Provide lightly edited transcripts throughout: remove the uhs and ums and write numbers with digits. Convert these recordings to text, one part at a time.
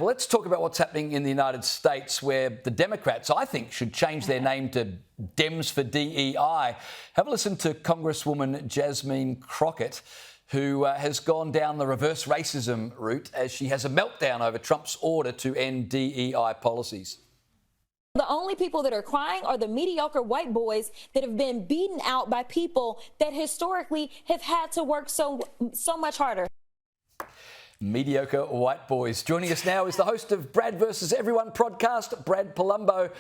Well, let's talk about what's happening in the United States, where the Democrats, I think, should change their name to Dems for DEI. Have a listen to Congresswoman Jasmine Crockett, who has gone down the reverse racism route as she has a meltdown over Trump's order to end DEI policies. The only people that are crying are the mediocre white boys that have been beaten out by people that historically have had to work so much harder. Mediocre white boys. Joining us now is the host of Brad versus Everyone podcast, Brad Polumbo.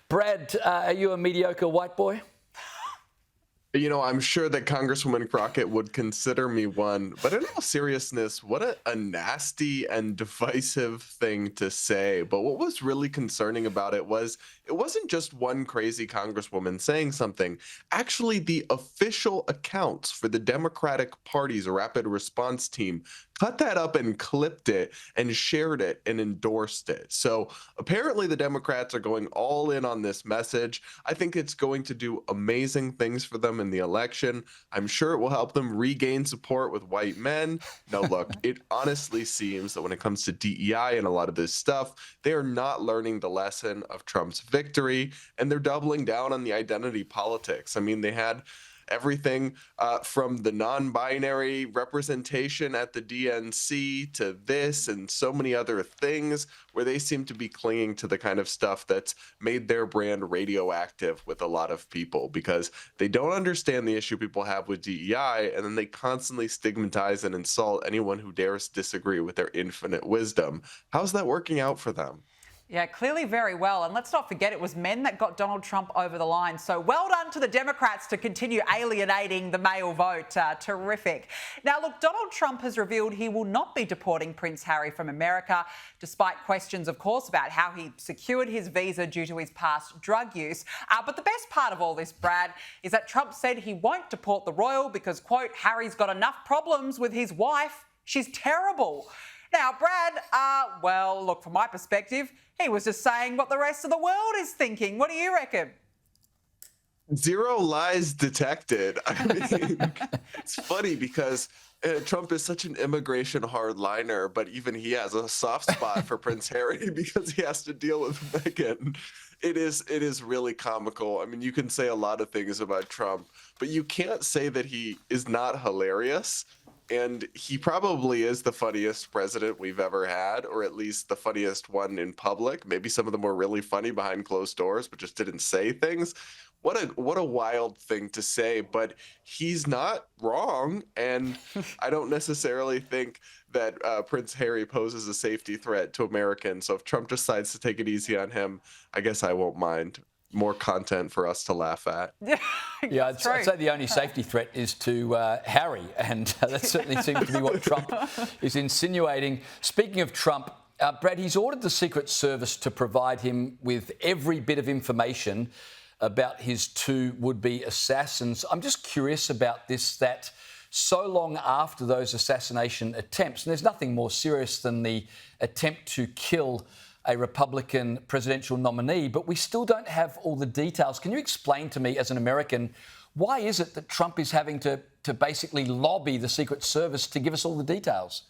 Brad, are you a mediocre white boy? You know, I'm sure that Congresswoman Crockett would consider me one, but in all seriousness, what a nasty and divisive thing to say. But what was really concerning about it wasn't just one crazy congresswoman saying something. Actually, the official accounts for the Democratic Party's rapid response team cut that up and clipped it and shared it and endorsed it. So apparently the Democrats are going all in on this message. I think it's going to do amazing things for them in the election. I'm sure it will help them regain support with white men. Now, look, it honestly seems that when it comes to DEI and a lot of this stuff, they are not learning the lesson of Trump's victory, and they're doubling down on the identity politics. I mean, they had everything from the non-binary representation at the DNC to this and so many other things where they seem to be clinging to the kind of stuff that's made their brand radioactive with a lot of people because they don't understand the issue people have with DEI, and then they constantly stigmatize and insult anyone who dares disagree with their infinite wisdom. How's that working out for them? Yeah, clearly very well. And let's not forget it was men that got Donald Trump over the line. So well done to the Democrats to continue alienating the male vote. Terrific. Now, look, Donald Trump has revealed he will not be deporting Prince Harry from America, despite questions, of course, about how he secured his visa due to his past drug use. But the best part of all this, Brad, is that Trump said he won't deport the royal because, quote, Harry's got enough problems with his wife. She's terrible. Now, Brad, well, look, from my perspective, he was just saying what the rest of the world is thinking. What do you reckon? Zero lies detected. I mean, it's funny because Trump is such an immigration hardliner, but even he has a soft spot for Prince Harry because he has to deal with Meghan. It is really comical. I mean, you can say a lot of things about Trump, but you can't say that he is not hilarious. And he probably is the funniest president we've ever had, or at least the funniest one in public. Maybe some of them were really funny behind closed doors, but just didn't say things. What a wild thing to say, but he's not wrong. And I don't necessarily think that Prince Harry poses a safety threat to Americans. So if Trump decides to take it easy on him, I guess I won't mind. More content for us to laugh at. Yeah, I'd say the only safety threat is to Harry, and that certainly seems to be what Trump is insinuating. Speaking of Trump, Brad, he's ordered the Secret Service to provide him with every bit of information about his two would-be assassins. I'm just curious about this, that so long after those assassination attempts, and there's nothing more serious than the attempt to kill a Republican presidential nominee, but we still don't have all the details. Can you explain to me, as an American, why is it that Trump is having to basically lobby the Secret Service to give us all the details?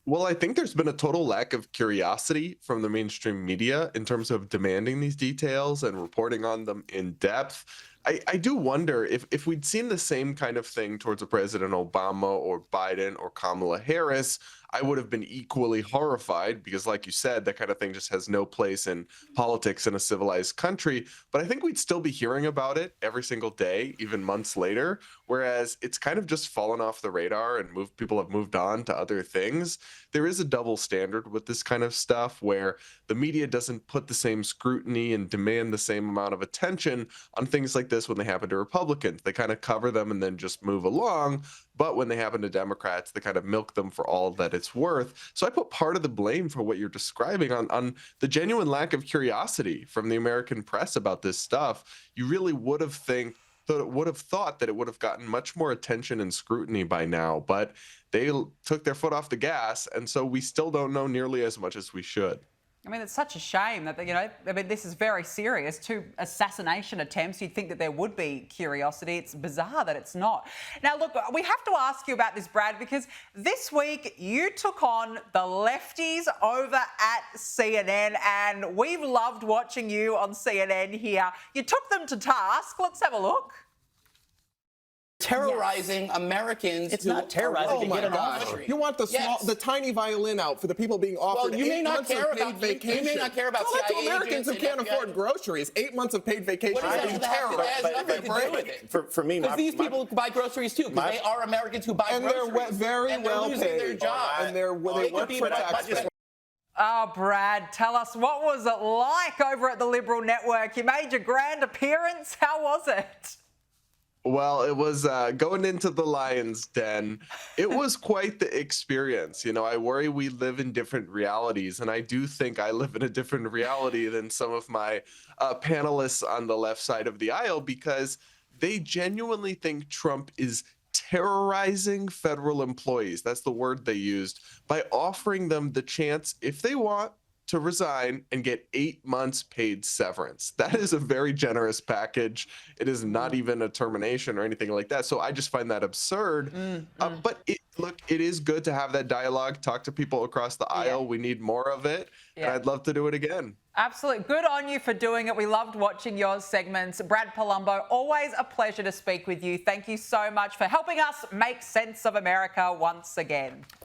Well, I think there's been a total lack of curiosity from the mainstream media in terms of demanding these details and reporting on them in depth. I do wonder if we'd seen the same kind of thing towards a President Obama or Biden or Kamala Harris, I would have been equally horrified because, like you said, that kind of thing just has no place in politics in a civilized country. But I think we'd still be hearing about it every single day, even months later, whereas it's kind of just fallen off the radar and people have moved on to other things. There is a double standard with this kind of stuff where the media doesn't put the same scrutiny and demand the same amount of attention on things like this when they happen to Republicans. They kind of cover them and then just move along. But when they happen to Democrats, they kind of milk them for all that it's worth. So I put part of the blame for what you're describing on the genuine lack of curiosity from the American press about this stuff. You really would have thought that it would have gotten much more attention and scrutiny by now, but they took their foot off the gas, and so we still don't know nearly as much as we should. I mean, it's such a shame that, this is very serious. 2 assassination attempts. You'd think that there would be curiosity. It's bizarre that it's not. Now, look, we have to ask you about this, Brad, because this week you took on the lefties over at CNN, and we've loved watching you on CNN here. You took them to task. Let's have a look. Terrorizing Americans. It's not terrorizing to get an offer. You want the tiny violin out for the people being offered Well, you may 8 not months care of paid about vacation. you may not care about Tell that to CIA Americans who agents can't and afford groceries. 8 months of paid vacation. What does that have to have? It has nothing to do with it. For me, Because these people buy groceries too. Because they are Americans who buy and groceries. they're very and they're well losing paid. their jobs. And they work for taxpayers. Oh, Brad, tell us, what was it like over at the Liberal Network? You made your grand appearance. How was it? Well, it was going into the lion's den. It was quite the experience. I worry we live in different realities, and I do think I live in a different reality than some of my panelists on the left side of the aisle, because they genuinely think Trump is terrorizing federal employees. That's the word they used, by offering them the chance, if they want, to resign and get 8 months paid severance. That is a very generous package. It is not even a termination or anything like that. So I just find that absurd. But it is good to have that dialogue, talk to people across the aisle. We need more of it. And I'd love to do it again. Absolutely. Good on you for doing it. We loved watching your segments. Brad Polumbo, always a pleasure to speak with you. Thank you so much for helping us make sense of America once again.